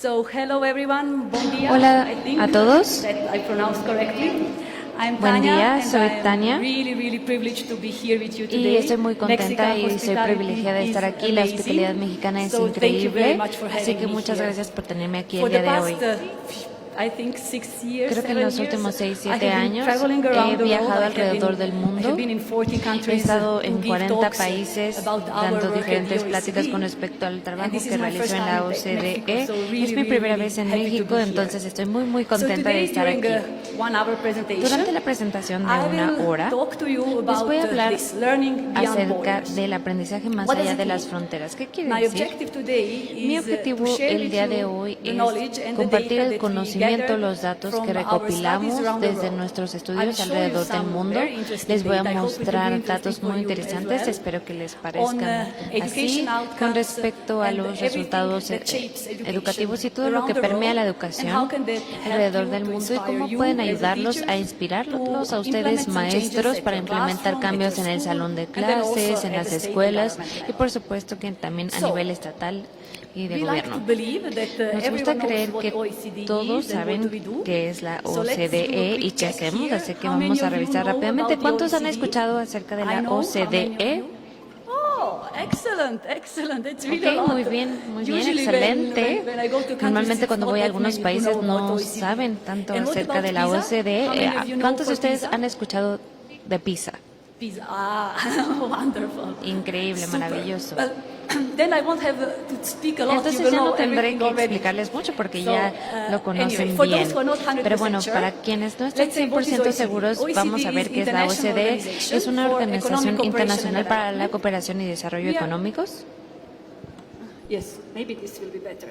So, hello everyone. Buen día. Hola a todos. That I pronounced correctly. I'm Buen Tania, día, and soy I'm Tania. really privileged to be here with you Y today. estoy muy contenta Mexican y soy hospitality privilegiada de estar is aquí. La amazing. hospitalidad mexicana es So thank you very increíble, much for así having que me muchas here. gracias por tenerme aquí For el the día de past, hoy. I think 6 years, Creo que en 7 los years, últimos 6, I have 7 been años traveling he around the world. viajado I have alrededor del I mundo. have been in 40 He countries estado to en give 40 talks países about our dando work at the diferentes pláticas con OECD. respecto al And trabajo this is que my realizo first en time la in OCDE. Mexico, so Es mi primera vez en happy to México, be here. entonces estoy muy So contenta de today, estar during aquí. a 1 hour presentation, Durante la presentación de I una will hora, talk to you les about voy a hablar this learning beyond acerca borders. del aprendizaje más What does allá it de mean? las fronteras. ¿Qué quiere My decir? objective today Mi is objetivo to share el with día de you hoy the es knowledge and the compartir data el that we conocimiento, gathered los datos from que our studies recopilamos around the desde world. nuestros I will estudios show you alrededor del some mundo. very interesting Les voy a data. I hope it will be mostrar interesting datos for muy you as interesantes, well. espero que les On parezcan así, education con outcomes respecto a and los everything resultados that shapes education educativos y todo lo around que the permea world, la and educación how can that help alrededor you del to mundo y inspire cómo you pueden as a ayudarlos teacher a inspirarlos to a ustedes implement some changes maestros at para your implementar classroom, at cambios your en el school, salón de and then also clases, en at las the state and escuelas government y level. por supuesto que también a So, nivel estatal y de we like to gobierno. believe that Nos gusta everyone knows creer what que OECD todos is and what do saben we do. qué es la So let's do a OCDE y quick qué check hacemos, here. así que How many vamos a of you revisar know rápidamente about the cuántos han OECD? escuchado acerca de I la know. How many of OCDE. you? Oh, excellent. It's really Ok, a lot. muy bien, Usually excelente. when I go to countries, Normalmente it's cuando not voy a that algunos many who países know about no OECD. saben tanto And what acerca about de la PISA? OCDE. How many of you know ¿Cuántos de for ustedes PISA? han escuchado de PISA? PISA. Wonderful. Increíble, Super. maravilloso. Well, then I won't have to speak a lot. Entonces You will ya know no tendré everything que already. explicarles mucho porque So, ya lo conocen anyway, for bien. those who are not 100% Pero bueno, sure, para quienes no estén let's say what is 100% OECD? seguros, OECD vamos a ver qué es la International OCDE. Organization Es una for organización Economic Cooperation internacional and para la Development. cooperación y desarrollo We are- económicos. Yes, maybe this will be better.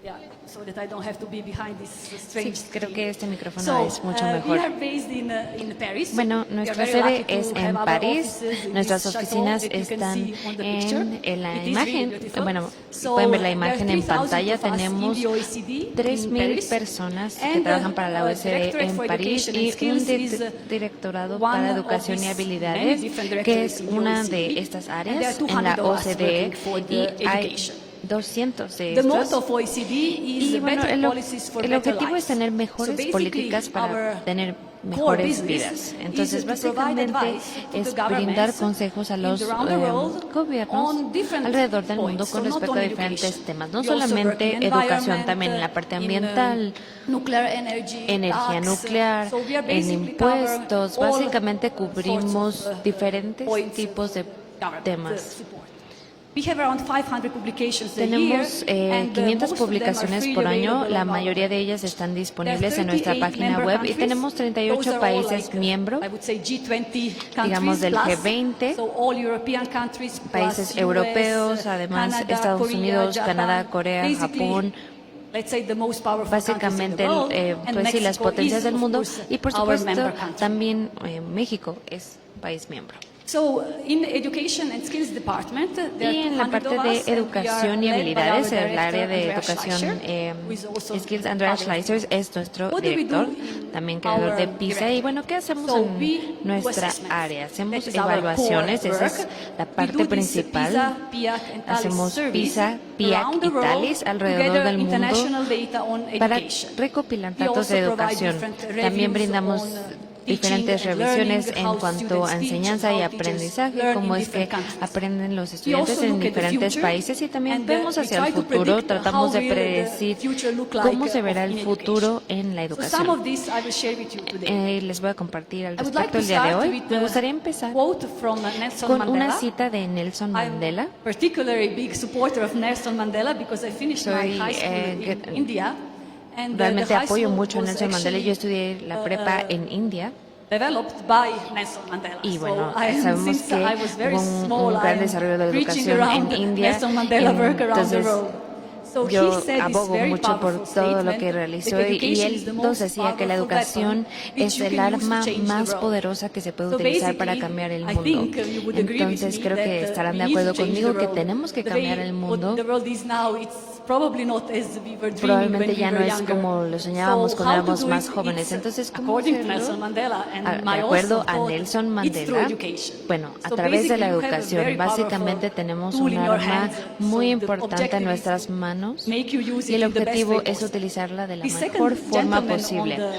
Yeah, so that I don't have to be behind this Sí, strange creo screen. que este micrófono So, es mucho we mejor. are based in Paris. Bueno, We are nuestra very sede lucky to es have en our París. offices in Nuestras this oficinas chateau that you can están see on the picture. en la It is imagen. really beautiful. Bueno, So, pueden ver la there are imagen en 3,000 pantalla. of us in Tenemos the OECD in 3.000 Paris. personas que And, trabajan para la OCDE Directorate en for París Education y and Skills un is, directorado one para of educación y these habilidades, many different que directorates es in the una OECD. de estas And there are áreas en la 200 of us OCDE working for y the hay education. 200 de The motto estos. of OECD is Y bueno, better policies for el better objetivo lives. es tener So mejores basically, políticas para our tener core mejores business vidas. Entonces, is to provide básicamente advice to es the governments brindar consejos a los around the world gobiernos on different alrededor del mundo points. con So not respecto a only diferentes education. temas, no We also work solamente in educación, environment, también en la parte in, ambiental, nuclear energy, energía tax. nuclear, So we are en basically impuestos. cover all Básicamente sorts cubrimos of, diferentes points tipos de government temas. support. We have around 500 publications a year, Tenemos and 500 most of them are publicaciones freely por año, available la on our mayoría de website. ellas están There disponibles are en nuestra 38 página member web y countries. tenemos Those 38 are all países like, miembros, I would say G20 digamos countries del plus, G20, so all European countries plus países US, europeos, además Canada, Estados Korea, Unidos, Japan, Canadá, Corea, basically, Japón, let's say the most powerful básicamente countries in the world, and pues sí, las Mexico potencias is, del of mundo course, y por our supuesto member country. también México es país miembro. So, in Education and Skills Department, there Y are en la 200 parte of us, de and we are educación y led by habilidades, our el área director, de Andreas educación Schleicher, who is also Skills, Andreas part of Schleicher es nuestro What do we director, do in también creador de our PISA. directorate? Y bueno, ¿qué hacemos So en we do nuestra assessments. área? Hacemos That is our evaluaciones, core esa es work. la We parte do this principal. PISA, PIAC, and TALIS Hacemos surveys PISA, PIAC around the y world TALIS to alrededor gather del mundo international data on para education. recopilar We datos de also provide educación. different También reviews brindamos on diferentes teaching and revisiones learning, en how cuanto students a teach enseñanza and y how teachers aprendizaje, learn cómo in es que different countries. aprenden los We estudiantes also en look at the diferentes future, países y también and vemos we hacia el try to futuro, predict tratamos how de will the predecir future look like cómo se verá el in futuro en la So some educación. of this I will share with you today. Les voy a compartir al I would like respecto to el día de start hoy. with Me a gustaría empezar quote from Nelson con Mandela. una cita de Nelson I'm Mandela. particularly big supporter of Nelson Mandela because I finished my Soy, high school in India. And the Realmente high apoyo school mucho a was Nelson Mandela. Yo actually, estudié la prepa en India. developed by Nelson Mandela. Y bueno, so I am, sabemos since que I was very hubo small, un I gran am desarrollo de la preaching educación around en India. Nelson Mandela work around the Entonces, world. So he yo said this abogo very mucho por powerful todo lo statement, que realizó that y education is the él most nos decía que la powerful educación weapon which es you el can use to arma change the más world. poderosa que se puede So utilizar para basically, cambiar el I mundo. think you would agree with Entonces me creo que that estarán de we need to acuerdo change conmigo the que world. tenemos que The cambiar way el what mundo. the world is now, it's probably not as we were dreaming when probablemente we ya no were es younger. como lo soñábamos So cuando how to éramos do más it? jóvenes. It's, Entonces, ¿cómo according to hacerlo? Nelson Mandela and De my acuerdo also a thought, Nelson it's through Mandela, education. bueno, a So través de la basically you have a educación, very powerful básicamente tenemos tool un in your arma hands. muy So the importante en objective is nuestras to manos make you use y el it in the best objetivo way es possible. utilizarla de la The mejor second forma gentleman posible. on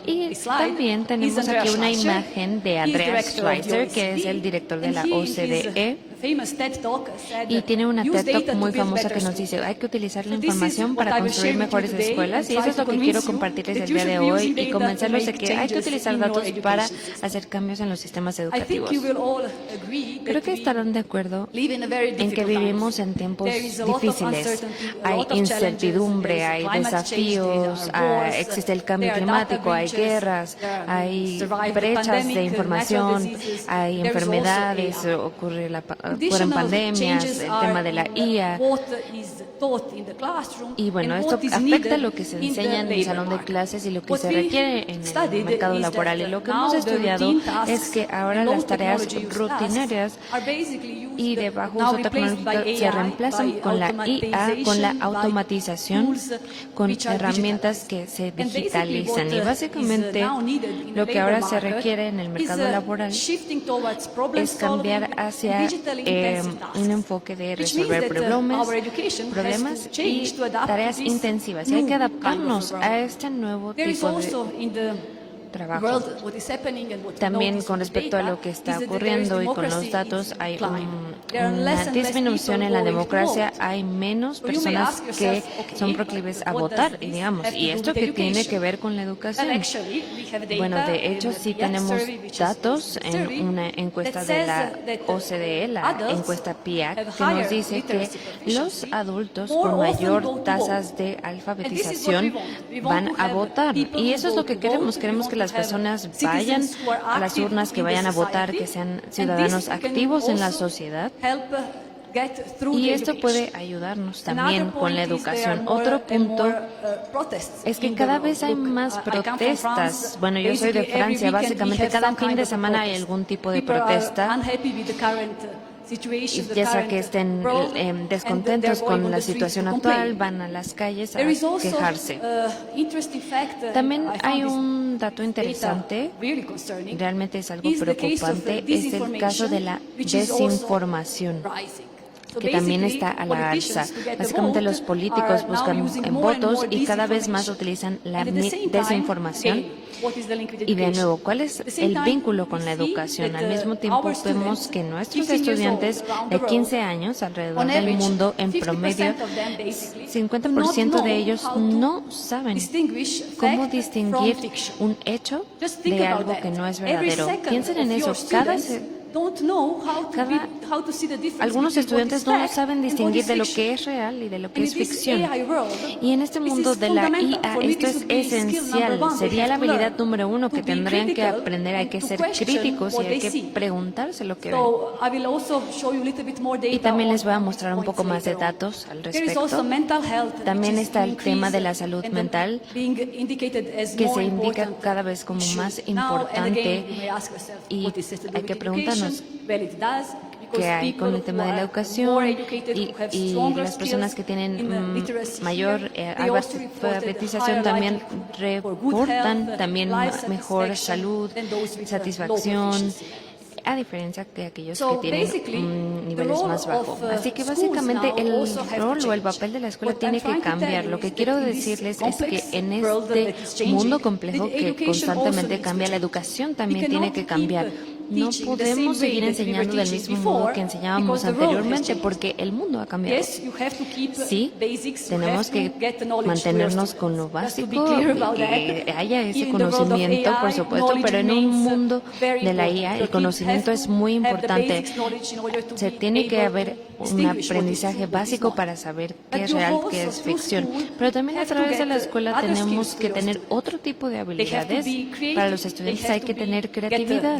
Y the slide también is tenemos Andreas aquí una Schleicher. imagen de He's Andreas director of the Schleicher, que es OECD, el director de and la he, in his OCDE, famous TED Talk said, y tiene una "Use TED data Talk to muy build famosa better que nos schools." dice, hay que utilizar la So this is información what para I will construir share with you mejores today escuelas, and y eso try es to lo que convince quiero you compartirles that el you día should de be hoy using y data to convencerlos de make que hay que changes utilizar in your datos para education system. hacer cambios en los sistemas I think educativos. you will all agree Creo that que we estarán de acuerdo live in a very en que difficult vivimos times. en tiempos There is a lot of difíciles. uncertainty, a Hay lot of challenges, incertidumbre, there is hay climate change, desafíos, there are wars, existe el cambio there are data climático, hay breaches, guerras, there are hay survived the brechas pandemic, de natural información, diseases, hay there is also enfermedades, AI. ocurren Additional pandemias, changes el are tema de la in IA. what is taught in the classroom Y bueno, and esto what is afecta needed lo que se in the enseña en el labor salón de market. clases y lo que What se we requiere en el studied mercado is laboral. Y that lo que now hemos the estudiado routine tasks es que ahora and las low tareas technology use tasks rutinarias are basically used y de bajo now uso replaced by tecnológico se AI, reemplazan by con la IA, con la automatization, by automatización, tools con which are herramientas que digitalized. se And basically digitalizan. what, Y básicamente is now needed in lo the que ahora labor se market requiere en el mercado is, laboral shifting towards problem es cambiar solving, hacia digitally intensive tasks, un enfoque de which means resolver that, our education has problemas to y change to adapt to tareas this intensivas. Y hay que new adaptarnos kind of a este nuevo There is tipo de also in the trabajo. world what is happening and what we También notice con with respecto a data lo que está is that there is ocurriendo y con democracy los datos, is hay declining. There are una less and less disminución people en la going to democracia, vote. hay menos So you may personas ask que yourself, okay, son but proclives a what votar, does y this digamos, have to ¿y do esto with qué tiene education? que ver con la Well, educación? actually, we have data Bueno, de hecho in sí the PIAAC tenemos survey, which is datos a en survey una encuesta that de says la that OCDE, la adults encuesta PIAAC, have que nos higher dice que literacy los proficiency adultos more con often mayor go to tasas vote. de And this is what we alfabetización want. We want van to a have votar. people Y who eso es go lo que to queremos. vote. We Queremos want que to las have personas citizens vayan who are a las active urnas, que in the vayan a votar, society. que sean And this ciudadanos can activos en la also sociedad. help get through Y the esto education. puede ayudarnos también Another con la point is there are educación. more Otro and punto more, protests es que in the cada world. vez hay Look, más I come from protestas. France. Bueno, yo soy de Basically, every Francia. weekend we Básicamente have cada some fin kind de of a semana hay protest. algún tipo de People are protesta. unhappy with the current situation, the Ya sea current que estén world, and descontentos they're going con on la the streets situación to actual, complain. van a las calles a There is also quejarse. interesting fact, También I found hay this un dato data interesante, really concerning, realmente es algo is the case of preocupante, es el caso de la desinformación, que también está a la alza. Básicamente los políticos buscan votos y cada vez más utilizan la desinformación. Y de nuevo, ¿cuál es el vínculo con la educación? Al mismo tiempo vemos que nuestros estudiantes de 15 años alrededor del mundo, en promedio, 50% de ellos no saben cómo distinguir un hecho de algo que no es verdadero. Piensen en eso. Algunos estudiantes no saben distinguir de lo que es real y de lo que es ficción. Y en este mundo de la IA esto es esencial. Sería la habilidad número uno que tendrían que aprender. Hay que ser críticos y hay que preguntarse lo que ven. Y también les voy a mostrar un poco más de datos al respecto. También está el tema de la salud mental, que se indica cada vez como más importante, y hay que preguntarnos qué hay con el tema de la educación, y las personas que tienen mayor alfabetización también reportan también mejor salud, satisfacción, a diferencia de aquellos que tienen niveles más bajos. Así que básicamente el rol o el papel de la escuela tiene que cambiar. Lo que quiero decirles es que en este mundo complejo que constantemente cambia, la educación también tiene que cambiar. No podemos seguir enseñando del mismo modo que enseñábamos anteriormente porque el mundo ha cambiado. Sí, tenemos que mantenernos con lo básico y que haya ese conocimiento, por supuesto, pero en un mundo de la IA el conocimiento es muy importante. Se tiene que haber un aprendizaje básico para saber qué es real, qué es ficción. Pero también a través de la escuela tenemos que tener otro tipo de habilidades. Para los estudiantes hay que tener creatividad.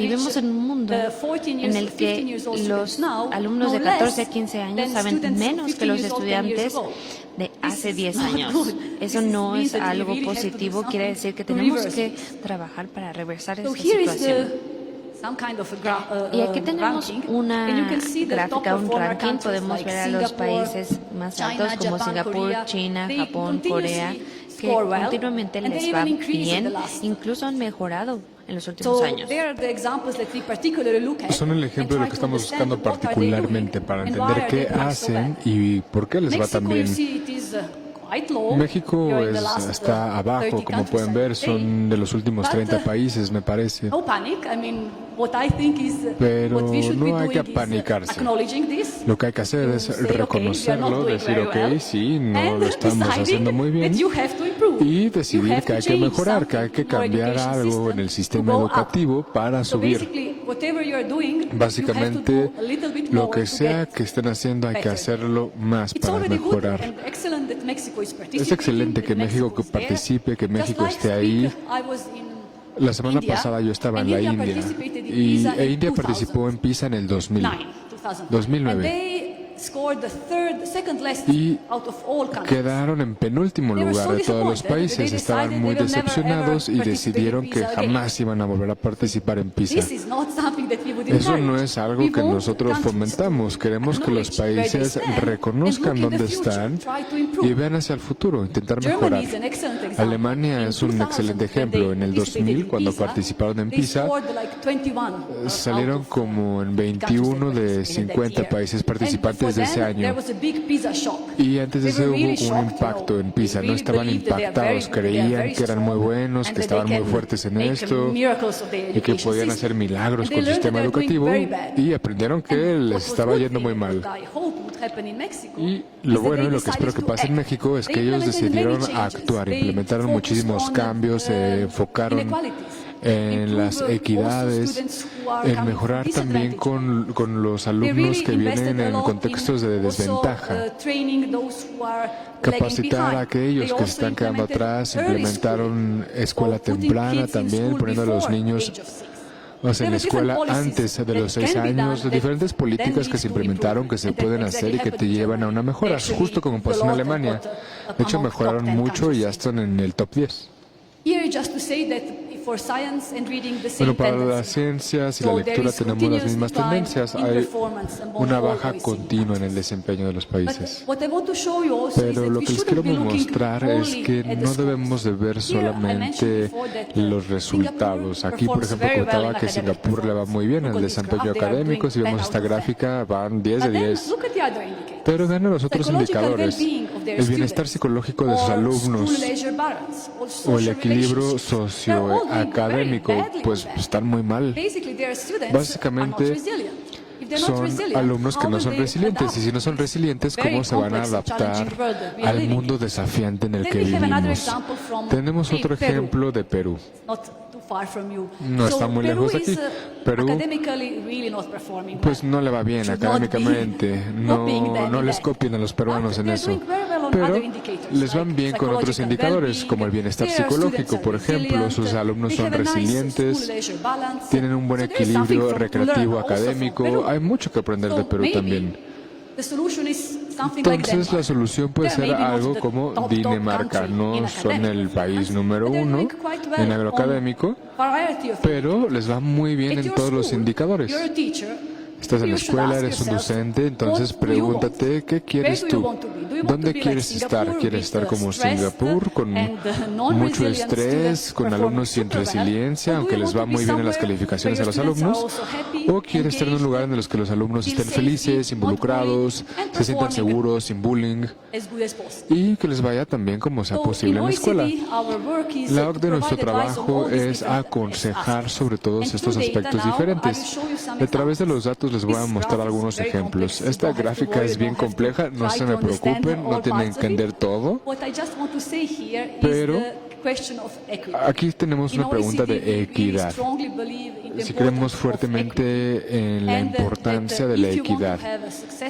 vivimos en un mundo en el que los alumnos de 14 a 15 años saben menos que los estudiantes de hace 10 años. Eso no es algo positivo, quiere decir que tenemos que trabajar para reversar esta situación. Y aquí tenemos una gráfica, un ranking. Podemos ver a los países más altos como Singapur, China, Japón, Corea, que continuamente les va bien, incluso han mejorado en los últimos años. Son el ejemplo de lo que estamos buscando particularmente para entender qué hacen y por qué les va tan bien. México está abajo, como pueden ver, son de los últimos 30 países, me parece. Pero no hay que apanicarse. Lo que hay que hacer es reconocerlo, decir, ok, sí, no lo estamos haciendo muy bien, y decidir que hay que mejorar, que hay que cambiar algo en el sistema educativo para subir. Básicamente, lo que sea que estén haciendo, hay que hacerlo más para mejorar. Es excelente que México participe, que México esté ahí. La semana pasada yo estaba en la India e India participó en PISA en el 2009 y quedaron en penúltimo lugar de todos los países. Estaban muy decepcionados y decidieron que jamás iban a volver a participar en PISA. Eso no es algo que nosotros fomentamos. Queremos que los países reconozcan dónde están y vean hacia el futuro, intentar mejorar. Alemania es un excelente ejemplo. En el 2000, cuando participaron en PISA, salieron como en 21 de 50 países participantes de ese año. Y antes de eso hubo un impacto en PISA. No estaban impactados, creían que eran muy buenos, que estaban muy fuertes en esto y que podían hacer milagros con el sistema educativo, y aprendieron que les estaba yendo muy mal. Y lo bueno y lo que espero que pase en México es que ellos decidieron actuar, implementaron muchísimos cambios, se enfocaron en las equidades, en mejorar también con los alumnos que vienen en contextos de desventaja, capacitar a aquellos que se están quedando atrás, implementaron escuela temprana también, poniendo a los niños en la escuela antes de los 6 años, diferentes políticas que se implementaron, que se pueden hacer y que te llevan a una mejora, justo como pasó en Alemania. De hecho, mejoraron mucho y ya están en el top 10. Bueno, para las ciencias y la lectura tenemos las mismas tendencias. Hay una baja continua en el desempeño de los países. Pero lo que les quiero mostrar es que no debemos de ver solamente los resultados. Aquí, por ejemplo, contaba que Singapur le va muy bien en el desempeño académico. Si vemos esta gráfica, van 10 de 10. Pero ganan los otros indicadores. El bienestar psicológico de sus alumnos o el equilibrio socioacadémico, pues están muy mal. Básicamente son alumnos que no son resilientes, y si no son resilientes, ¿cómo se van a adaptar al mundo desafiante en el que vivimos? Tenemos otro ejemplo de Perú. No está muy lejos de aquí. Perú, pues no le va bien académicamente. No les copien a los peruanos en eso. Pero les van bien con otros indicadores, como el bienestar psicológico, por ejemplo. Sus alumnos son resilientes, tienen un buen equilibrio recreativo académico. Hay mucho que aprender de Perú también. Entonces la solución puede ser algo como Dinamarca. No son el país número 1 en agroacadémico, pero les va muy bien en todos los indicadores. Estás en la escuela, eres un docente, entonces pregúntate, ¿qué quieres tú? ¿Dónde quieres estar? ¿Quieres estar como Singapur, con mucho estrés, con alumnos sin resiliencia, aunque les va muy bien en las calificaciones a los alumnos? ¿O quieres estar en un lugar en el que los alumnos estén felices, involucrados, se sientan seguros, sin bullying, y que les vaya tan bien como sea posible en la escuela? La OCDE, nuestro trabajo es aconsejar sobre todos estos aspectos diferentes. A través de los datos les voy a mostrar algunos ejemplos. Esta gráfica es bien compleja, no se me preocupen, no tienen que entender todo, pero aquí tenemos una pregunta de equidad. Si creemos fuertemente en la importancia de la equidad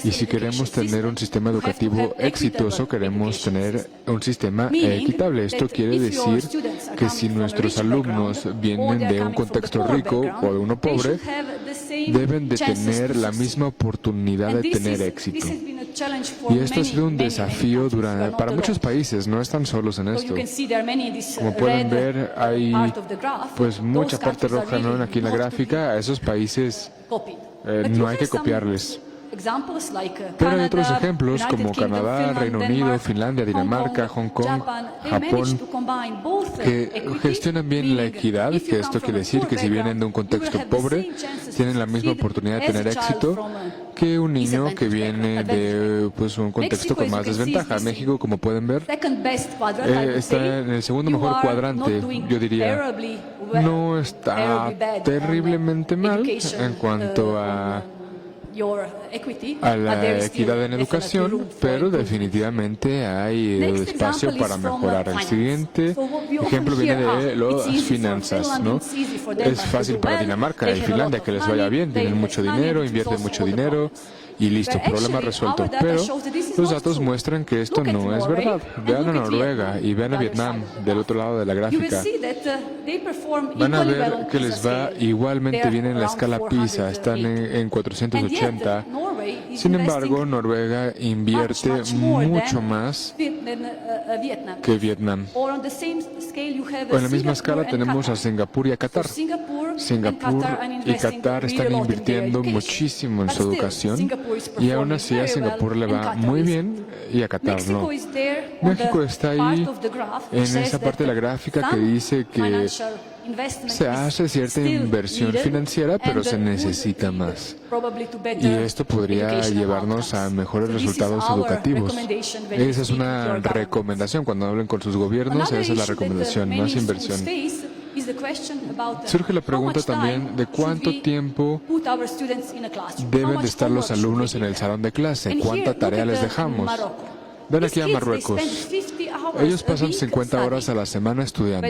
y si queremos tener un sistema educativo exitoso, queremos tener un sistema equitable. Esto quiere decir que si nuestros alumnos vienen de un contexto rico o de uno pobre, deben de tener la misma oportunidad de tener éxito. Y esto ha sido un desafío para muchos países, no están solos en esto. Como pueden ver, hay pues mucha parte roja, ¿no?, aquí en la gráfica. A esos países no hay que copiarles. Pero hay otros ejemplos como Canadá, Reino Unido, Finlandia, Dinamarca, Hong Kong, Japón, que gestionan bien la equidad, que esto quiere decir que si vienen de un contexto pobre, tienen la misma oportunidad de tener éxito que un niño que viene de pues, un contexto con más desventaja. México, como pueden ver, está en el segundo mejor cuadrante, yo diría. No está terriblemente mal en cuanto a la equidad en educación, pero definitivamente hay espacio para mejorar. El siguiente ejemplo viene de las finanzas, ¿no? Es fácil para Dinamarca y Finlandia que les vaya bien, tienen mucho dinero, invierten mucho dinero y listo, problema resuelto. Pero los datos muestran que esto no es verdad. Vean a Noruega y vean a Vietnam del otro lado de la gráfica. Van a ver que les va igualmente bien en la escala PISA, están en 480. Sin embargo, Noruega invierte mucho más que Vietnam. O en la misma escala tenemos a Singapur y a Qatar. Singapur y Qatar están invirtiendo muchísimo en su educación y aún así a Singapur le va muy bien y a Qatar no. México está ahí en esa parte de la gráfica que dice que se hace cierta inversión financiera, pero se necesita más. Y esto podría llevarnos a mejores resultados educativos. Esa es una recomendación. Cuando hablen con sus gobiernos, esa es la recomendación, más inversión. Surge la pregunta también de cuánto tiempo deben de estar los alumnos en el salón de clase, cuánta tarea les dejamos. Ven aquí a Marruecos. Ellos pasan 50 horas a la semana estudiando,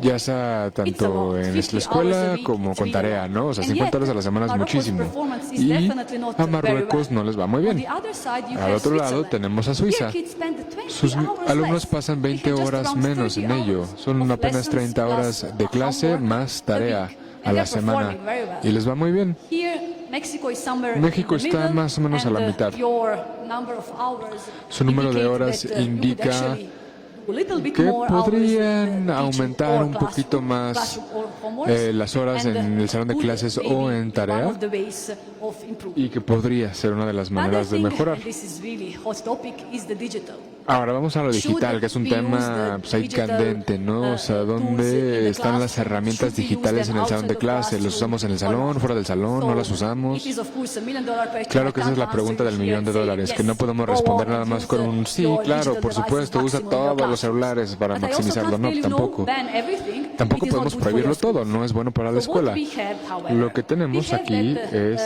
ya sea tanto en la escuela como con tarea, ¿no? O sea, 50 horas a la semana es muchísimo. Y a Marruecos no les va muy bien. Al otro lado tenemos a Suiza. Sus alumnos pasan 20 horas menos en ello. Son apenas 30 horas de clase más tarea a la semana. Y les va muy bien. México está más o menos a la mitad. Su número de horas indica que podrían aumentar un poquito más las horas en el salón de clases o en tarea y que podría ser una de las maneras de mejorar. Ahora vamos a lo digital, que es un tema pues, ahí candente, ¿no? O sea, ¿dónde están las herramientas digitales en el salón de clase? ¿Las usamos en el salón, fuera del salón, no las usamos? Claro que esa es la pregunta del $1.000.000, que no podemos responder nada más con un sí, claro, por supuesto, usa todos los celulares para maximizarlo. No, tampoco. Tampoco podemos prohibirlo todo, no es bueno para la escuela. Lo que tenemos aquí es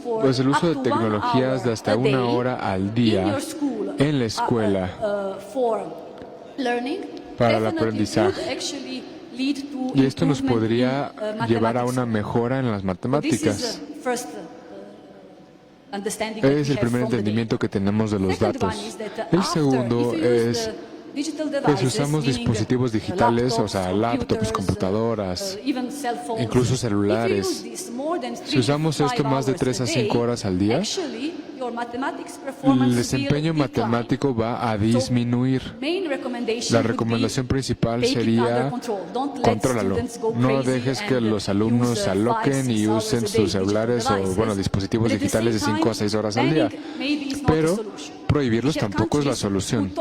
pues el uso de tecnologías de hasta 1 hora al día en la escuela para el aprendizaje. Y esto nos podría llevar a una mejora en las matemáticas. Es el primer entendimiento que tenemos de los datos. El segundo es que si usamos dispositivos digitales, o sea, laptops, computadoras, incluso celulares, si usamos esto más de 3 a 5 horas al día, el desempeño matemático va a disminuir. La recomendación principal sería contrólalo. No dejes que los alumnos se aloquen y usen sus celulares o, bueno, dispositivos digitales de 5 a 6 horas al día. Pero prohibirlos tampoco es la solución.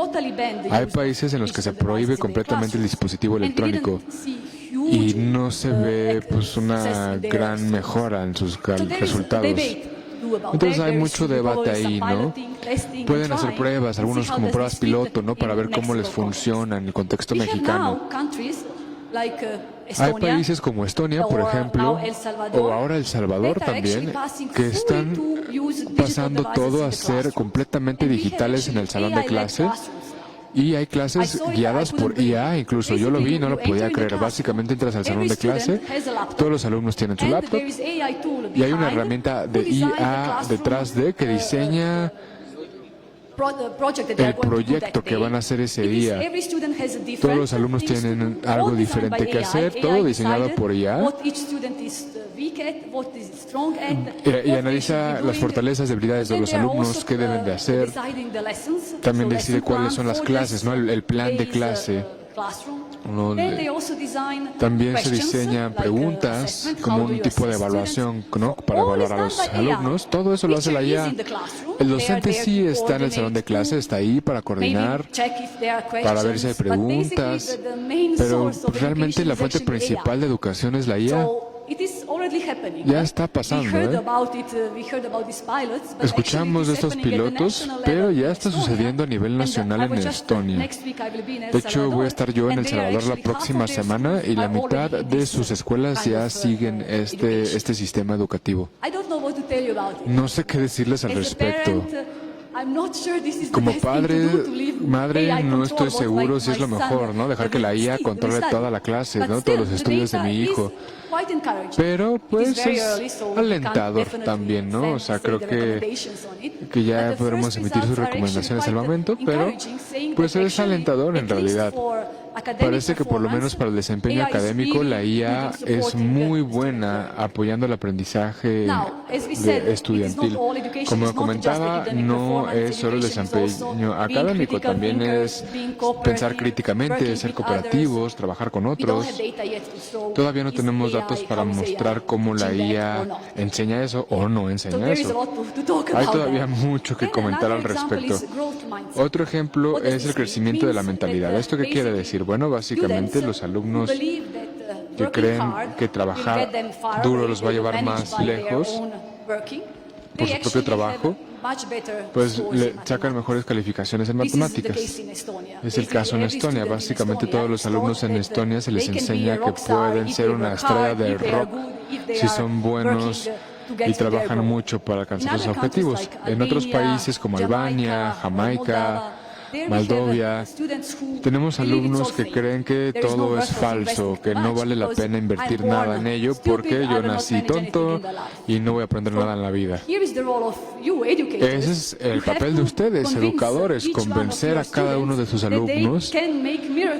Hay países en los que se prohíbe completamente el dispositivo electrónico y no se ve pues una gran mejora en sus resultados. Entonces hay mucho debate ahí, ¿no? Pueden hacer pruebas, algunos como pruebas piloto, ¿no? Para ver cómo les funciona en el contexto mexicano. Hay países como Estonia, por ejemplo, o ahora El Salvador también, que están pasando todo a ser completamente digitales en el salón de clase. Y hay clases guiadas por IA, incluso yo lo vi y no lo podía creer. Básicamente entras al salón de clase, todos los alumnos tienen su laptop y hay una herramienta de IA detrás que diseña el proyecto que van a hacer ese día. Todos los alumnos tienen algo diferente que hacer, todo diseñado por IA. Y analiza las fortalezas y debilidades de los alumnos, qué deben de hacer. También decide cuáles son las clases, ¿no? El plan de clase. También se diseñan preguntas como un tipo de evaluación, ¿no? Para evaluar a los alumnos. Todo eso lo hace la IA. El docente sí está en el salón de clase, está ahí para coordinar, para ver si hay preguntas, pero realmente la fuente principal de educación es la IA. Ya está pasando, ¿eh? Escuchamos de estos pilotos, pero ya está sucediendo a nivel nacional en Estonia. De hecho, voy a estar yo en El Salvador la próxima semana y la mitad de sus escuelas ya siguen este sistema educativo. No sé qué decirles al respecto. Como padre, madre, no estoy seguro si es lo mejor, ¿no? Dejar que la IA controle toda la clase, ¿no? Todos los estudios de mi hijo. Pero, pues, es alentador también, ¿no? O sea, creo que ya podremos emitir sus recomendaciones al momento, pero, pues, es alentador en realidad. Parece que por lo menos para el desempeño académico la IA es muy buena apoyando el aprendizaje estudiantil. Como comentaba, no es solo el desempeño académico, también es pensar críticamente, ser cooperativos, trabajar con otros. Todavía no tenemos datos para mostrar cómo la IA enseña eso o no enseña eso. Hay todavía mucho que comentar al respecto. Otro ejemplo es el crecimiento de la mentalidad. ¿Esto qué quiere decir? Bueno, básicamente los alumnos que creen que trabajar duro los va a llevar más lejos por su propio trabajo, pues le sacan mejores calificaciones en matemáticas. Es el caso en Estonia. Básicamente todos los alumnos en Estonia se les enseña que pueden ser una estrella de rock si son buenos y trabajan mucho para alcanzar sus objetivos. En otros países como Albania, Jamaica, Moldavia, tenemos alumnos que creen que todo es falso, que no vale la pena invertir nada en ello porque yo nací tonto y no voy a aprender nada en la vida. Ese es el papel de ustedes, educadores, convencer a cada uno de sus alumnos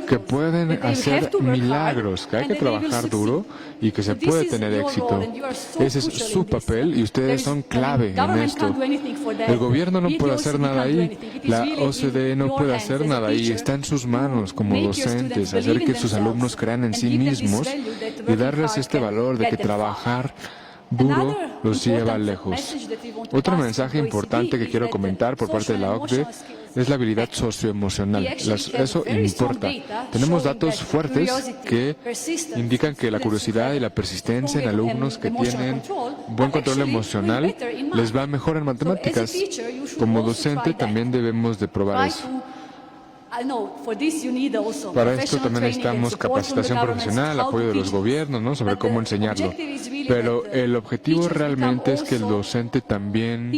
que pueden hacer milagros, que hay que trabajar duro y que se puede tener éxito. Ese es su papel y ustedes son clave en esto. El gobierno no puede hacer nada ahí, la OCDE no puede hacer nada ahí, está en sus manos como docentes, hacer que sus alumnos crean en sí mismos y darles este valor de que trabajar duro los lleva lejos. Otro mensaje importante que quiero comentar por parte de la OCDE es la habilidad socioemocional. Eso importa. Tenemos datos fuertes que indican que la curiosidad y la persistencia en alumnos que tienen buen control emocional les va mejor en matemáticas. Como docente también debemos de probar eso. Para esto también necesitamos capacitación profesional, apoyo de los gobiernos, ¿no? Sobre cómo enseñarlo. Pero el objetivo realmente es que el docente también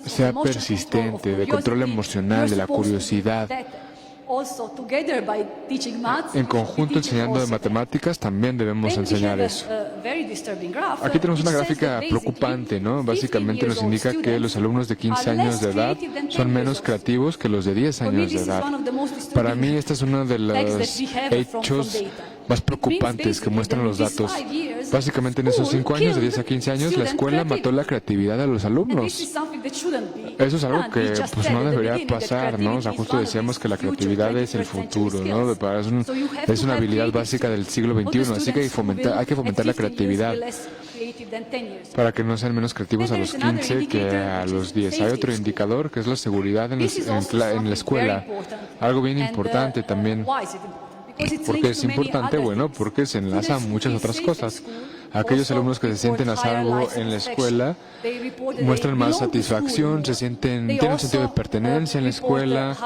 sea persistente, de control emocional, de la curiosidad. En conjunto, enseñando de matemáticas, también debemos enseñar eso. Aquí tenemos una gráfica preocupante, ¿no? Básicamente nos indica que los alumnos de 15 años de edad son menos creativos que los de 10 años de edad. Para mí, esta es uno de los hechos más preocupantes que muestran los datos. Básicamente en esos 5 años, de 10 a 15 años, la escuela mató la creatividad de los alumnos. Eso es algo que pues no debería pasar, ¿no? O sea, justo decíamos que la creatividad es el futuro, ¿no? Es una habilidad básica del siglo XXI, así que hay que fomentar la creatividad para que no sean menos creativos a los 15 que a los 10. Hay otro indicador que es la seguridad en la escuela, algo bien importante también. ¿Por qué es importante? Bueno, porque se enlaza a muchas otras cosas. Aquellos alumnos que se sienten a salvo en la escuela muestran más satisfacción, tienen un sentido de pertenencia en la escuela,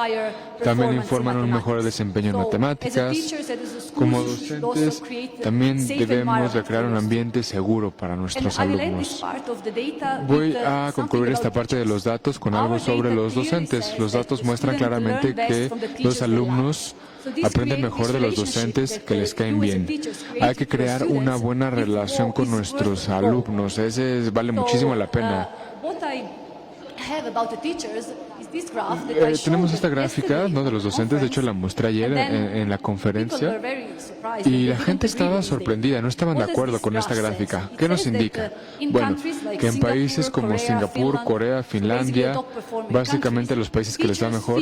también informan un mejor desempeño en matemáticas. Como docentes, también debemos de crear un ambiente seguro para nuestros alumnos. Voy a concluir esta parte de los datos con algo sobre los docentes. Los datos muestran claramente que los alumnos aprenden mejor de los docentes que les caen bien. Hay que crear una buena relación con nuestros alumnos. Ese vale muchísimo la pena. Tenemos esta gráfica, ¿no?, de los docentes. De hecho, la mostré ayer en la conferencia y la gente estaba sorprendida, no estaban de acuerdo con esta gráfica. ¿Qué nos indica? Bueno, que en países como Singapur, Corea, Finlandia, básicamente los países que les va mejor,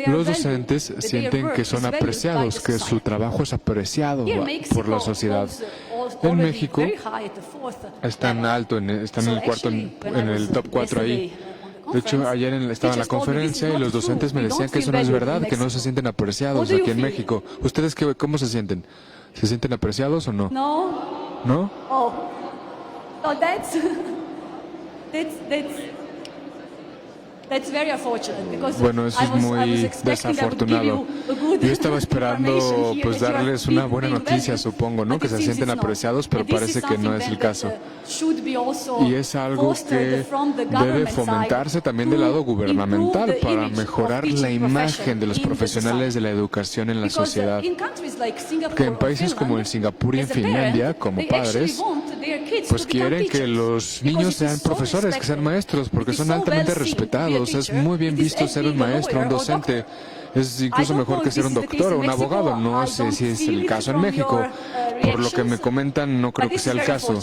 los docentes sienten que son apreciados, que su trabajo es apreciado por la sociedad. En México están alto, están en el top 4 ahí. De hecho, ayer estaba en la conferencia y los docentes me decían que eso no es verdad, que no se sienten apreciados aquí en México. ¿Ustedes cómo se sienten? ¿Se sienten apreciados o no? ¿No? Oh, bueno, eso es muy desafortunado. Yo estaba esperando pues darles una buena noticia, supongo, ¿no? Que se sienten apreciados, pero parece que no es el caso. Y es algo que debe fomentarse también del lado gubernamental para mejorar la imagen de los profesionales de la educación en la sociedad. Que en países como en Singapur y en Finlandia, como padres, pues quieren que los niños sean profesores, que sean maestros, porque son altamente respetados. Es muy bien visto ser un maestro, un docente. Es incluso mejor que ser un doctor o un abogado. No sé si es el caso en México. Por lo que me comentan, no creo que sea el caso.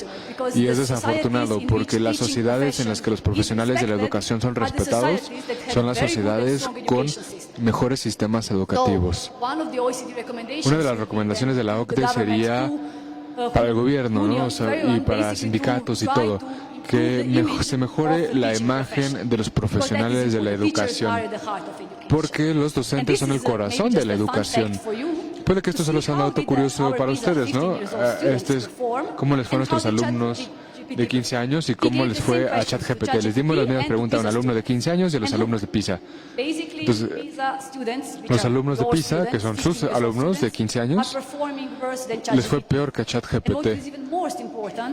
Y es desafortunado, porque las sociedades en las que los profesionales de la educación son respetados son las sociedades con mejores sistemas educativos. Una de las recomendaciones de la OCDE sería para el gobierno, ¿no? O sea, y para sindicatos y todo, que se mejore la imagen de los profesionales de la educación, porque los docentes son el corazón de la educación. Puede que esto solo sea un dato curioso para ustedes, ¿no? ¿Cómo les fue a nuestros alumnos de 15 años y cómo les fue a ChatGPT? Les dimos la misma pregunta a un alumno de 15 años y a los alumnos de PISA. Entonces, los alumnos de PISA, que son sus alumnos de 15 años, les fue peor que a ChatGPT.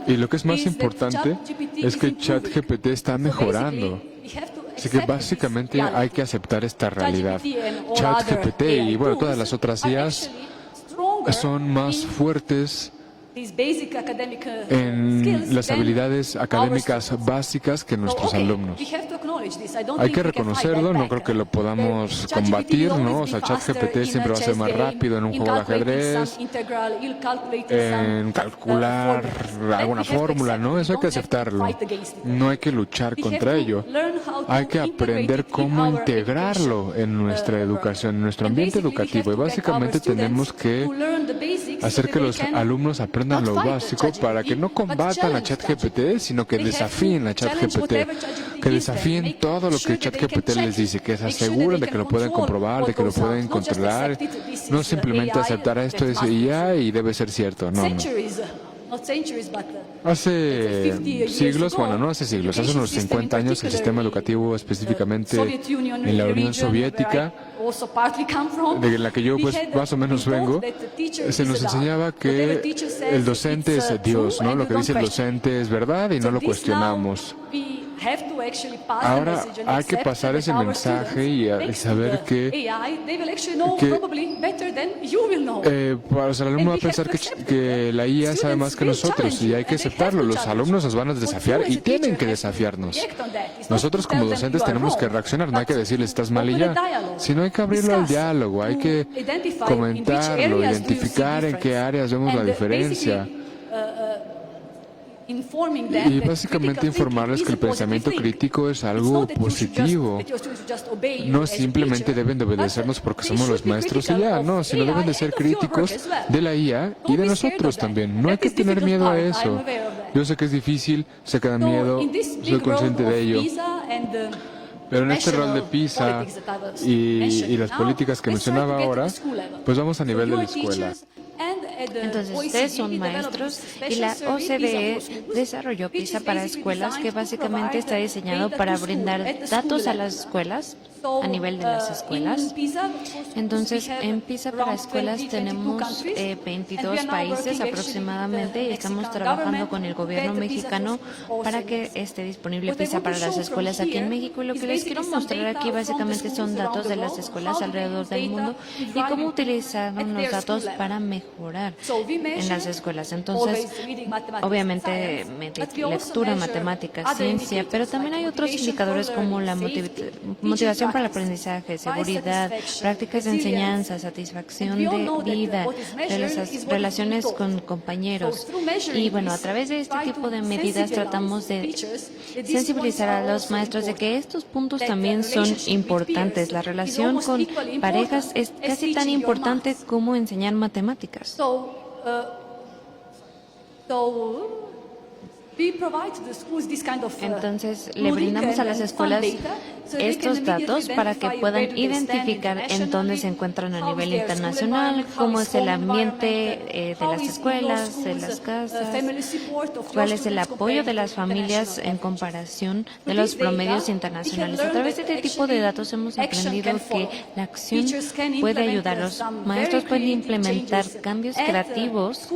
Y lo que es más importante es que ChatGPT está mejorando. Así que básicamente hay que aceptar esta realidad. ChatGPT y bueno, todas las otras IAs son más fuertes en las habilidades académicas básicas que nuestros alumnos. Hay que reconocerlo, no creo que lo podamos combatir, ¿no? O sea, ChatGPT siempre va a ser más rápido en un juego de ajedrez, en calcular alguna fórmula, ¿no? Eso hay que aceptarlo. No hay que luchar contra ello. Hay que aprender cómo integrarlo en nuestra educación, en nuestro ambiente educativo. Y básicamente tenemos que hacer que los alumnos aprendan lo básico para que no combatan a ChatGPT, sino que desafíen a ChatGPT, que desafíen todo lo que ChatGPT les dice, que se aseguren de que lo pueden comprobar, de que lo pueden controlar, no simplemente aceptar esto es IA y debe ser cierto, no. Hace siglos, bueno, no hace siglos, hace unos 50 años el sistema educativo, específicamente en la Unión Soviética, de la que yo pues más o menos vengo, se nos enseñaba que el docente es Dios, ¿no? Lo que dice el docente es verdad y no lo cuestionamos. Ahora hay que pasar ese mensaje y saber que los alumnos van a pensar que la IA sabe más que nosotros y hay que aceptarlo. Los alumnos nos van a desafiar y tienen que desafiarnos. Nosotros como docentes tenemos que reaccionar, no hay que decirles estás mal y ya, sino hay que abrirlo al diálogo, hay que comentarlo, identificar en qué áreas vemos la diferencia. Y básicamente informarles que el pensamiento crítico es algo positivo. No simplemente deben de obedecernos porque somos los maestros y ya, no, sino deben de ser críticos de la IA y de nosotros también. No hay que tener miedo a eso. Yo sé que es difícil, sé que da miedo, soy consciente de ello. Pero en este rol de PISA y las políticas que mencionaba ahora, pues vamos a nivel de la escuela. Entonces, ustedes son maestros y la OCDE desarrolló PISA para escuelas, que básicamente está diseñado para brindar datos a las escuelas a nivel de las escuelas. Entonces, en PISA para escuelas tenemos 22 países aproximadamente y estamos trabajando con el gobierno mexicano para que esté disponible PISA para las escuelas aquí en México. Y lo que les quiero mostrar aquí básicamente son datos de las escuelas alrededor del mundo y cómo utilizaron los datos para mejorar en las escuelas. Entonces, obviamente, lectura, matemáticas, ciencia, pero también hay otros indicadores como la motivación para el aprendizaje, seguridad, prácticas de enseñanza, satisfacción de vida, relaciones con compañeros. Y bueno, a través de este tipo de medidas tratamos de sensibilizar a los maestros de que estos puntos también son importantes. La relación con parejas es casi tan importante como enseñar matemáticas. Entonces, le brindamos a las escuelas estos datos para que puedan identificar en dónde se encuentran a nivel internacional, cómo es el ambiente de las escuelas, de las casas, cuál es el apoyo de las familias en comparación de los promedios internacionales. A través de este tipo de datos hemos aprendido que la acción puede ayudar. Los maestros pueden implementar cambios creativos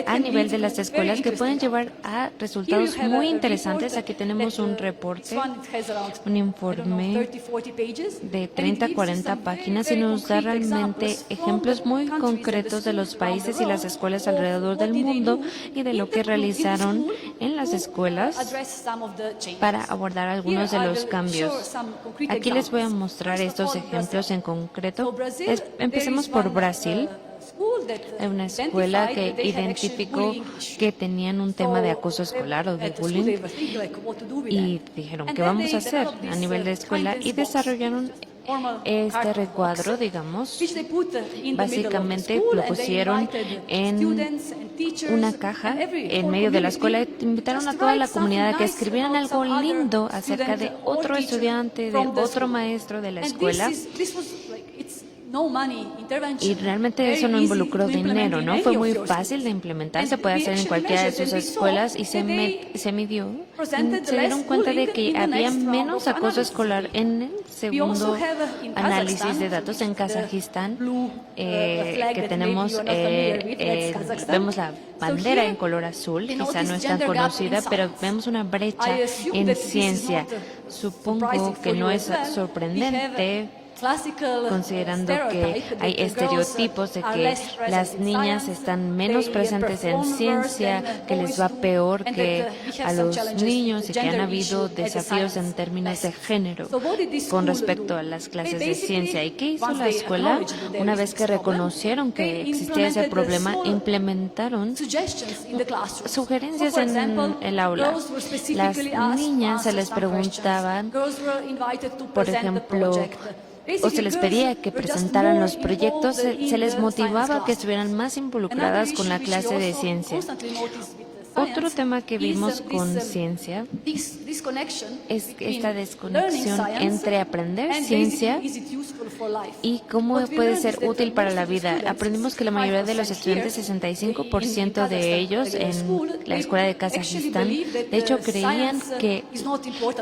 a nivel de las escuelas que pueden llevar a resultados muy interesantes. Aquí tenemos un reporte, un informe de 30 a 40 páginas y nos da realmente ejemplos muy concretos de los países y las escuelas alrededor del mundo y de lo que realizaron en las escuelas para abordar algunos de los cambios. Aquí les voy a mostrar estos ejemplos en concreto. Empecemos por Brasil. Hay una escuela que identificó que tenían un tema de acoso escolar o de bullying y dijeron, ¿qué vamos a hacer a nivel de escuela? Y desarrollaron este recuadro, digamos. Básicamente lo pusieron en una caja en medio de la escuela y invitaron a toda la comunidad a que escribieran algo lindo acerca de otro estudiante, de otro maestro de la escuela. Y realmente eso no involucró dinero, ¿no? Fue muy fácil de implementar, se puede hacer en cualquiera de sus escuelas y se midió. Se dieron cuenta de que había menos acoso escolar en el segundo análisis de datos en Kazajistán, que tenemos, vemos la bandera en color azul, quizá no es tan conocida, pero vemos una brecha en ciencia. Supongo que no es sorprendente, considerando que hay estereotipos de que las niñas están menos presentes en ciencia, que les va peor que a los niños y que han habido desafíos en términos de género con respecto a las clases de ciencia. ¿Y qué hizo la escuela? Una vez que reconocieron que existía ese problema, implementaron sugerencias en el aula. Las niñas se les preguntaban, por ejemplo, o se les pedía que presentaran los proyectos, se les motivaba a que estuvieran más involucradas con la clase de ciencia. Otro tema que vimos con ciencia es esta desconexión entre aprender ciencia y cómo puede ser útil para la vida. Aprendimos que la mayoría de los estudiantes, 65% de ellos en la escuela de Kazajistán, de hecho creían que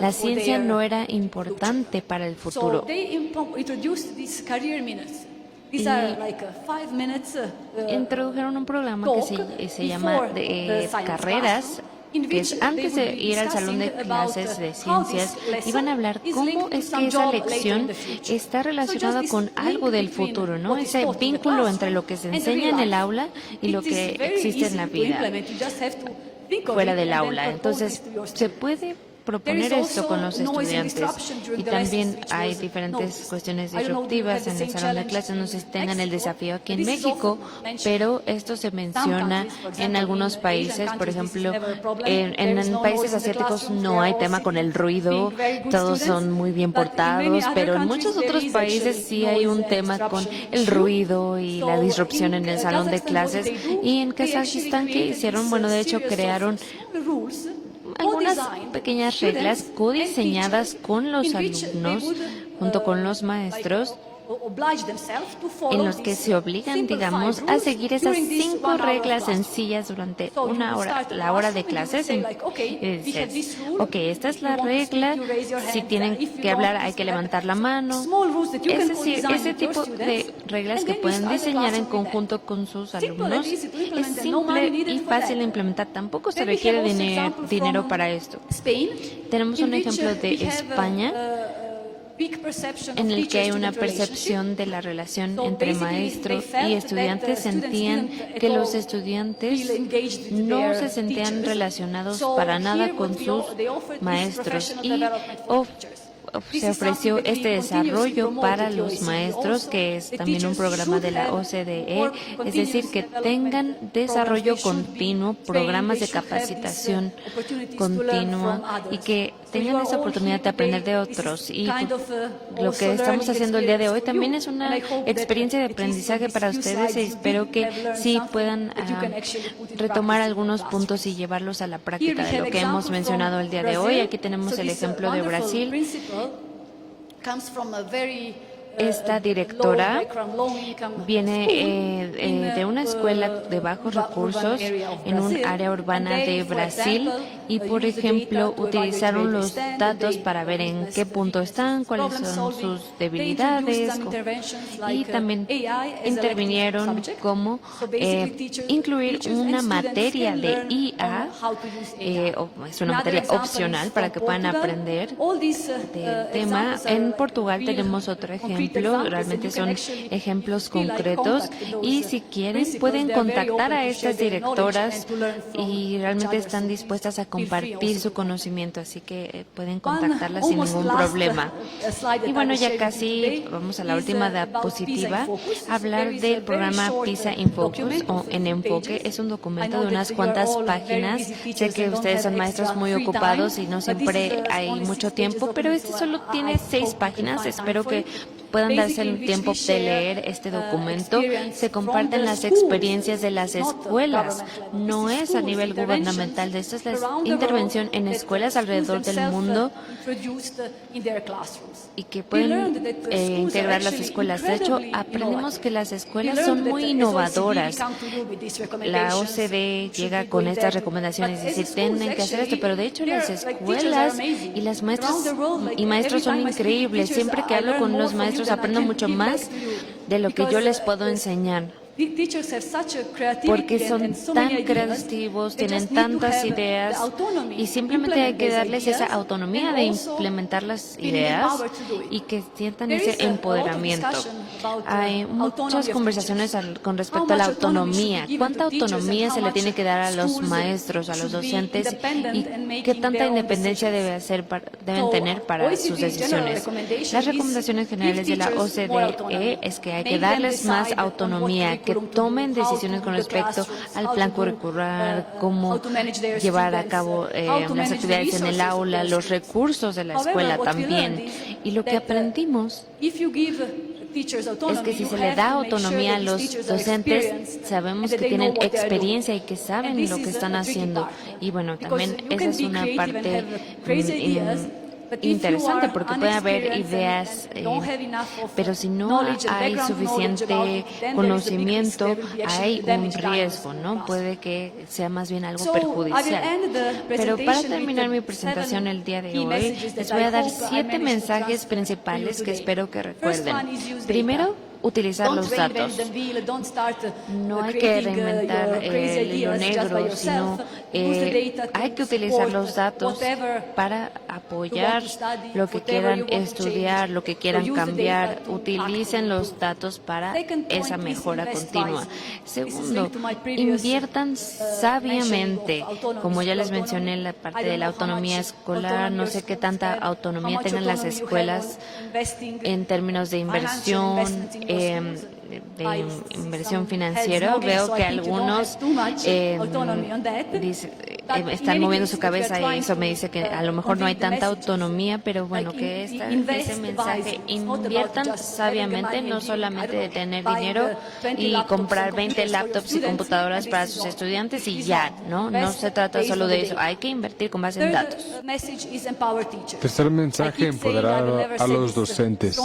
la ciencia no era importante para el futuro. Y introdujeron un programa que se llama carreras, que es antes de ir al salón de clases de ciencias, iban a hablar cómo es que esa lección está relacionada con algo del futuro, ¿no? Ese vínculo entre lo que se enseña en el aula y lo que existe en la vida fuera del aula. Entonces, se puede proponer esto con los estudiantes. Y también hay diferentes cuestiones disruptivas en el salón de clases. No sé si tengan el desafío aquí en México, pero esto se menciona en algunos países. Por ejemplo, en países asiáticos no hay tema con el ruido, todos son muy bien portados, pero en muchos otros países sí hay un tema con el ruido y la disrupción en el salón de clases. Y en Kazajistán, ¿qué hicieron? Bueno, de hecho crearon algunas pequeñas reglas codiseñadas con los alumnos, junto con los maestros, en los que se obligan, digamos, a seguir esas 5 reglas sencillas durante una hora, la hora de clases. Y dices, ok, esta es la regla, si tienen que hablar hay que levantar la mano. Es decir, ese tipo de reglas que pueden diseñar en conjunto con sus alumnos es simple y fácil de implementar. Tampoco se requiere dinero para esto. Tenemos un ejemplo de España en el que hay una percepción de la relación entre maestros y estudiantes. Sentían que los estudiantes no se sentían relacionados para nada con sus maestros y se ofreció este desarrollo para los maestros, que es también un programa de la OCDE, es decir, que tengan desarrollo continuo, programas de capacitación continua y que tengan esa oportunidad de aprender de otros. Y lo que estamos haciendo el día de hoy también es una experiencia de aprendizaje para ustedes y espero que sí puedan retomar algunos puntos y llevarlos a la práctica de lo que hemos mencionado el día de hoy. Aquí tenemos el ejemplo de Brasil. Esta directora viene de una escuela de bajos recursos en un área urbana de Brasil y, por ejemplo, utilizaron los datos para ver en qué punto están, cuáles son sus debilidades y también intervinieron como incluir una materia de IA, es una materia opcional para que puedan aprender del tema. En Portugal tenemos otro ejemplo. Realmente son ejemplos concretos y si quieren pueden contactar a estas directoras y realmente están dispuestas a compartir su conocimiento, así que pueden contactarlas sin ningún problema. Y bueno, ya casi vamos a la última diapositiva, hablar del programa PISA in Focus o en enfoque. Es un documento de unas cuantas páginas. Sé que ustedes son maestros muy ocupados y no siempre hay mucho tiempo, pero este solo tiene 6 páginas. Espero que puedan darse el tiempo de leer este documento. Se comparten las experiencias de las escuelas. No es a nivel gubernamental. Esta es la intervención en escuelas alrededor del mundo y que pueden integrar las escuelas. De hecho, aprendemos que las escuelas son muy innovadoras. La OCDE llega con estas recomendaciones, es decir, tienen que hacer esto, pero de hecho las escuelas y las maestras y maestros son increíbles. Siempre que hablo con los maestros aprendo mucho más de lo que yo les puedo enseñar, porque son tan creativos, tienen tantas ideas y simplemente hay que darles esa autonomía de implementar las ideas y que sientan ese empoderamiento. Hay muchas conversaciones con respecto a la autonomía. ¿Cuánta autonomía se le tiene que dar a los maestros, a los docentes y qué tanta independencia deben tener para sus decisiones? Las recomendaciones generales de la OCDE es que hay que darles más autonomía, que tomen decisiones con respecto al plan curricular, cómo llevar a cabo las actividades en el aula, los recursos de la escuela también. Y lo que aprendimos es que si se le da autonomía a los docentes, sabemos que tienen experiencia y que saben lo que están haciendo. Y bueno, también esa es una parte interesante porque puede haber ideas, pero si no hay suficiente conocimiento, hay un riesgo, ¿no? Puede que sea más bien algo perjudicial. Pero para terminar mi presentación el día de hoy, les voy a dar 7 mensajes principales que espero que recuerden. Primero, utilizar los datos. No hay que reinventar el hilo negro, sino hay que utilizar los datos para apoyar lo que quieran estudiar, lo que quieran cambiar. Utilicen los datos para esa mejora continua. Segundo, inviertan sabiamente. Como ya les mencioné, la parte de la autonomía escolar, no sé qué tanta autonomía tengan las escuelas en términos de inversión, inversión financiera, veo que algunos están moviendo su cabeza y eso me dice que a lo mejor no hay tanta autonomía, pero bueno, que ese mensaje, inviertan sabiamente, no solamente de tener dinero y comprar 20 laptops y computadoras para sus estudiantes y ya, ¿no? No se trata solo de eso, hay que invertir con base en datos. Tercer mensaje, empoderar a los docentes.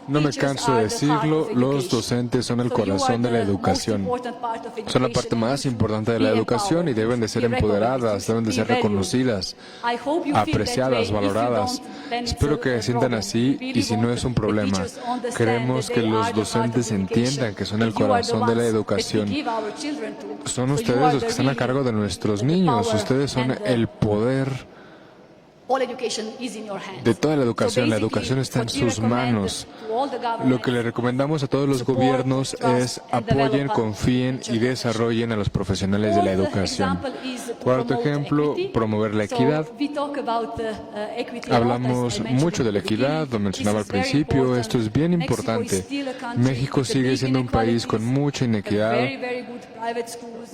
No me canso de decirlo, los docentes son el corazón de la educación. Son la parte más importante de la educación y deben de ser empoderadas, deben de ser reconocidas, apreciadas, valoradas. Espero que se sientan así y si no es un problema. Queremos que los docentes entiendan que son el corazón de la educación. Son ustedes los que están a cargo de nuestros niños. Ustedes son el poder de toda la educación está en sus manos. Lo que le recomendamos a todos los gobiernos es apoyen, confíen y desarrollen a los profesionales de la educación. Cuarto ejemplo, promover la equidad. Hablamos mucho de la equidad, lo mencionaba al principio, esto es bien importante. México sigue siendo un país con mucha inequidad,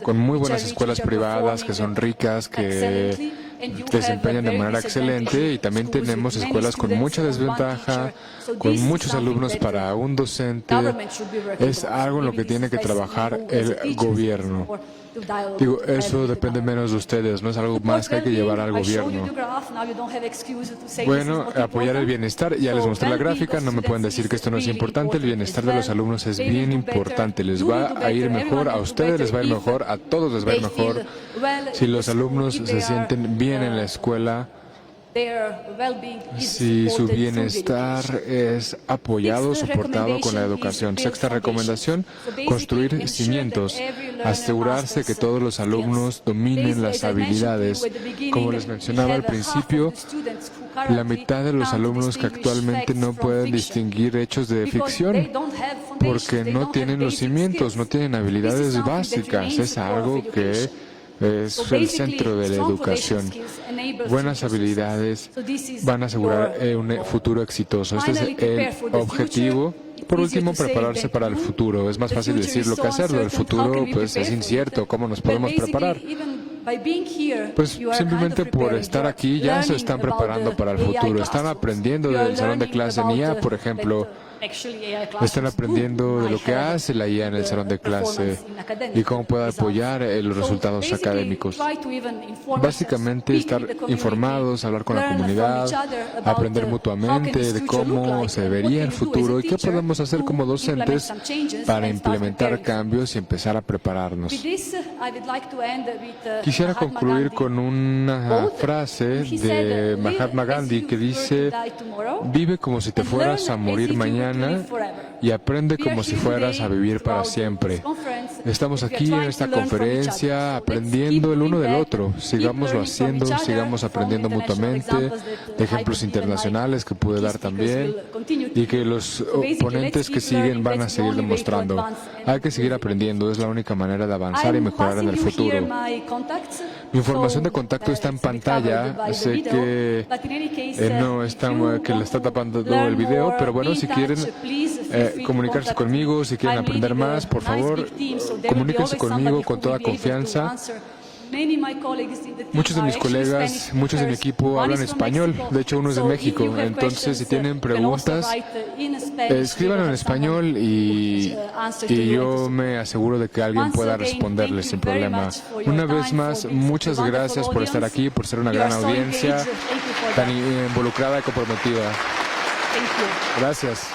con muy buenas escuelas privadas que son ricas, que desempeñan de manera excelente y también tenemos escuelas con mucha desventaja, con muchos alumnos para un docente. Es algo en lo que tiene que trabajar el gobierno. Digo, eso depende menos de ustedes, no es algo más que hay que llevar al gobierno. Bueno, apoyar el bienestar, ya les mostré la gráfica, no me pueden decir que esto no es importante, el bienestar de los alumnos es bien importante, les va a ir mejor, a ustedes les va a ir mejor, a todos les va a ir mejor, si los alumnos se sienten bien en la escuela, si su bienestar es apoyado, soportado con la educación. Sexta recomendación, construir cimientos, asegurarse que todos los alumnos dominen las habilidades. Como les mencionaba al principio, la mitad de los alumnos que actualmente no pueden distinguir hechos de ficción porque no tienen los cimientos, no tienen habilidades básicas. Es algo que es el centro de la educación. Buenas habilidades van a asegurar un futuro exitoso. Este es el objetivo. Por último, prepararse para el futuro. Es más fácil decirlo que hacerlo. El futuro pues es incierto. ¿Cómo nos podemos preparar? Pues simplemente por estar aquí ya se están preparando para el futuro. Están aprendiendo del salón de clase en IA, por ejemplo. Están aprendiendo de lo que hace la IA en el salón de clase y cómo puede apoyar los resultados académicos. Básicamente estar informados, hablar con la comunidad, aprender mutuamente de cómo se vería el futuro y qué podemos hacer como docentes para implementar cambios y empezar a prepararnos. Quisiera concluir con una frase de Mahatma Gandhi que dice: vive como si te fueras a morir mañana y aprende como si fueras a vivir para siempre. Estamos aquí en esta conferencia aprendiendo el uno del otro. Sigámoslo haciendo, sigamos aprendiendo mutuamente de ejemplos internacionales que pude dar también y que los ponentes que siguen van a seguir demostrando. Hay que seguir aprendiendo, es la única manera de avanzar y mejorar en el futuro. Mi información de contacto está en pantalla. Sé que no está, que le está tapando todo el video, pero bueno, si quieren comunicarse conmigo, si quieren aprender más, por favor, comuníquense conmigo con toda confianza. Muchos de mis colegas, muchos de mi equipo hablan español, de hecho uno es de México, entonces si tienen preguntas, escríbanlo en español y yo me aseguro de que alguien pueda responderles sin problema. Una vez más, muchas gracias por estar aquí, por ser una gran audiencia, tan involucrada y comprometida. Gracias.